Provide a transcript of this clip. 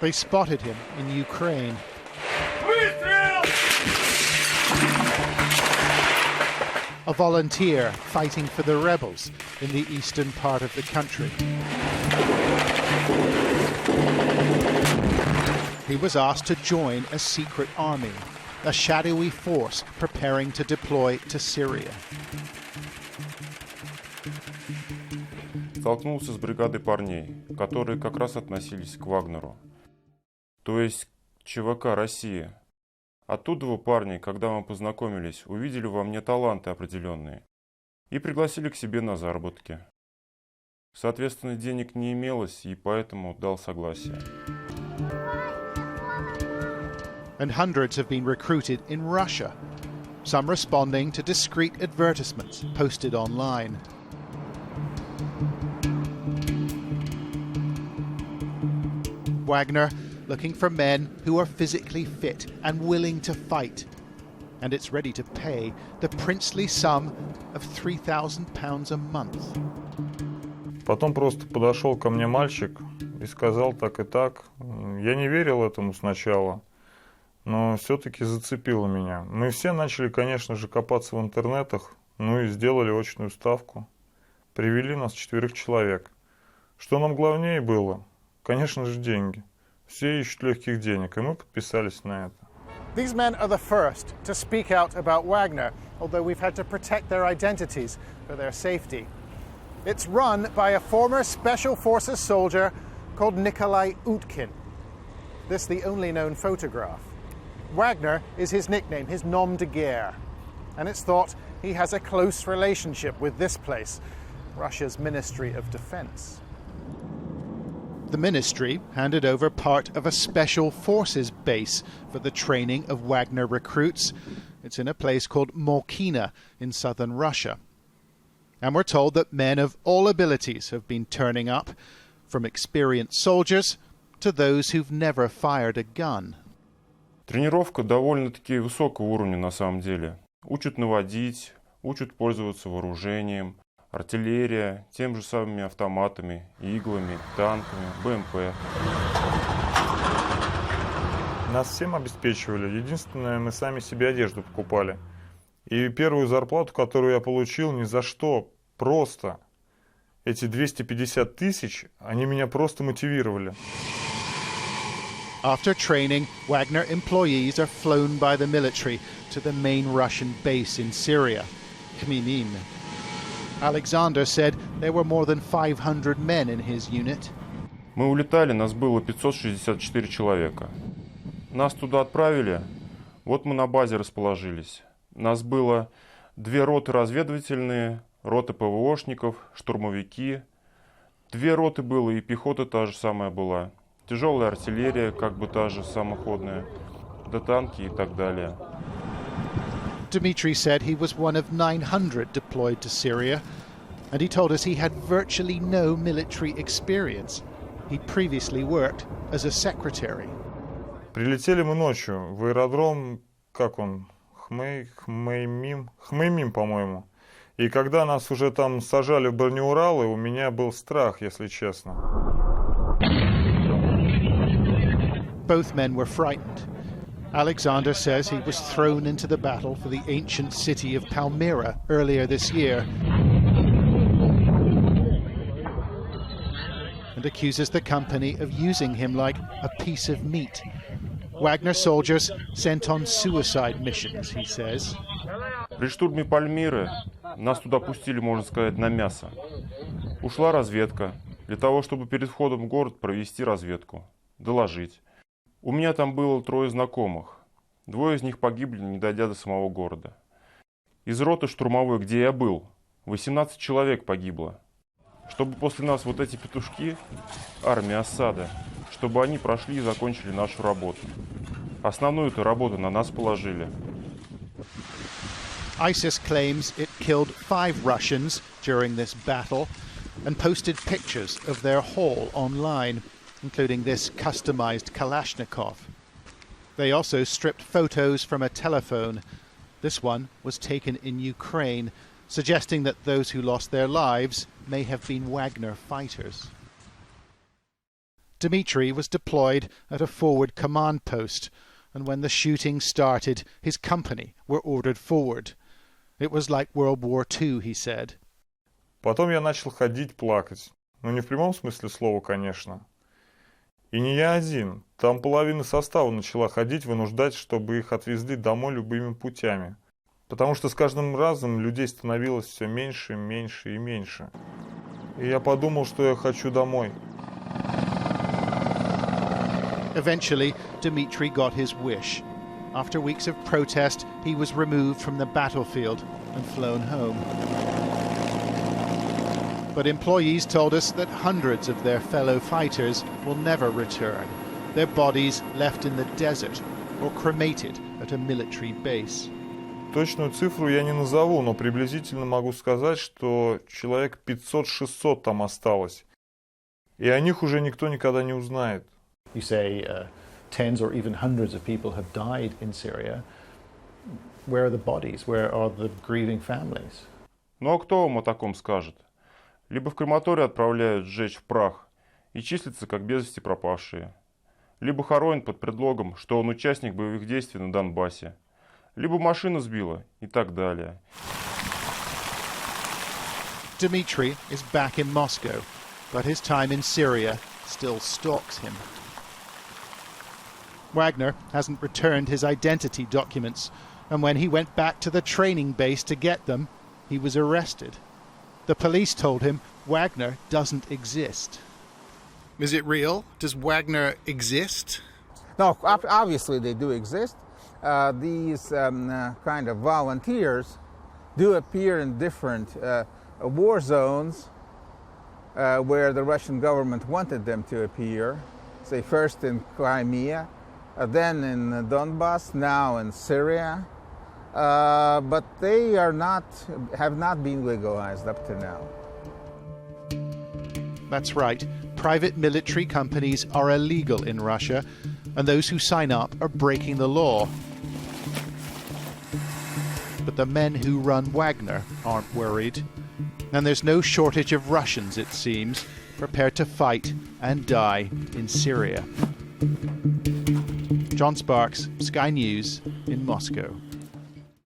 They spotted him in Ukraine. A volunteer fighting for the rebels in the eastern part of the country. He was asked to join a secret army, a shadowy force preparing to deploy to Syria. Столкнулся с бригадой парней, которые как раз относились к Вагнеру, то есть ЧВК России. Оттуда вы, парни, когда мы познакомились, увидели во мне таланты определенные и пригласили к себе на заработки. Соответственно, денег не имелось, и поэтому дал согласие. And hundreds have been recruited in Russia, some responding to discreet advertisements posted online. Wagner looking for men who are physically fit and willing to fight, and it's ready to pay the princely sum of £3,000 a month. Потом просто подошел ко мне мальчик и сказал так и так. Я не верил этому сначала, но все-таки зацепило меня. Мы все начали, конечно же, копаться в интернетах, ну и сделали очную ставку. Привели нас 4 человек. Что нам главнее было? Конечно же, деньги. Все ищут легких денег, и мы подписались на это. These men are the first to speak out about Wagner, although we've had to protect their identities for their safety. It's run by a former Special Forces soldier called Nikolai Utkin. This the only known photograph. Wagner is his nickname, his nom de guerre. And it's thought he has a close relationship with this place, Russia's Ministry of Defense. The ministry handed over part of a special forces base for the training of Wagner recruits. It's in a place called Molkina in southern Russia. And we're told that men of all abilities have been turning up, from experienced soldiers to those who've never fired a gun. Тренировка довольно-таки высокого уровня на самом деле. Учат наводить, учат пользоваться вооружением, артиллерия, тем же самыми автоматами, иглами, танками, БМП. Нас всем обеспечивали. Единственное, мы сами себе одежду покупали. И первую зарплату, которую я получил, ни за что, просто. Эти 250 тысяч, они меня просто мотивировали. After training, Wagner employees are flown by the military to the main Russian base in Syria, Khmeimim. Alexander said there were more than 500 men in his unit. Мы улетали, нас было 564 человека. Нас туда отправили, вот мы на базе расположились. Нас было 2 роты разведывательные, рота ПВОшников, штурмовики. 2 роты было, и пехота та же самая была. Тяжелая артиллерия, как бы та же самоходная, да танки и так далее. Dmitry said he was one of 900 deployed to Syria, and he told us he had virtually no military experience. He'd previously worked as a secretary. Прилетели мы ночью в аэродром, как он, Хмеймим, по-моему. И когда нас уже там сажали в бронеуралы, у меня был страх, если честно. Both men were frightened. Alexander says he was thrown into the battle for the ancient city of Palmyra earlier this year and accuses the company of using him like a piece of meat. Wagner soldiers sent on suicide missions, he says. При штурме Пальмиры нас туда пустили, можно сказать, на мясо. Ушла разведка для того, чтобы перед входом в город провести разведку, доложить. У меня там было 3 знакомых. 2 из них погибли, не дойдя до самого города. Из роты штурмовой, где я был, 18 человек погибло. Чтобы после нас вот эти петушки, армия Ассада, чтобы они прошли и закончили нашу работу. Основную эту работу на нас положили. ISIS claims it killed 5 Russians during this battle and posted pictures of their haul online, including this customized Kalashnikov. They also stripped photos from a telephone. This one was taken in Ukraine, suggesting that those who lost their lives may have been Wagner fighters. Dmitry was deployed at a forward command post, and when the shooting started, his company were ordered forward. It was like World War II, he said. Потом я начал ходить, плакать. Ну, не в прямом смысле слова, конечно. И не я один. Там половина состава начала ходить, вынуждать, чтобы их отвезли домой любыми путями. Потому что с каждым разом людей становилось все меньше, меньше и меньше. И я подумал, что я хочу домой. Eventually, Dmitry got his wish. After weeks of protest, he was removed from the battlefield and flown home. But employees told us that hundreds of their fellow fighters will never return, their bodies left in the desert or cremated at a military base. Точную цифру я не назову, но приблизительно могу сказать, что человек 500-600 там осталось. И о них уже никто никогда не узнает. You say tens or even hundreds of people have died in Syria. Where are the bodies? Where are the grieving families? Ну а кто вам о таком скажет? Либо в крематорий отправляют сжечь в прах и числятся как без вести пропавшие, либо хоронят под предлогом, что он участник боевых действий на Донбассе, либо машину сбила и так далее. Dmitry is back in Moscow, but his time in Syria still stalks him. Wagner hasn't returned his identity documents, and when he went back to the training base to get them, he was arrested. The police told him Wagner doesn't exist. Is it real? Does Wagner exist? No, obviously they do exist. These kind of volunteers do appear in different war zones where the Russian government wanted them to appear. Say first in Crimea, then in Donbass, now in Syria. But they have not been legalized up to now. That's right. Private military companies are illegal in Russia, and those who sign up are breaking the law. But the men who run Wagner aren't worried. And there's no shortage of Russians, it seems, prepared to fight and die in Syria. John Sparks, Sky News in Moscow.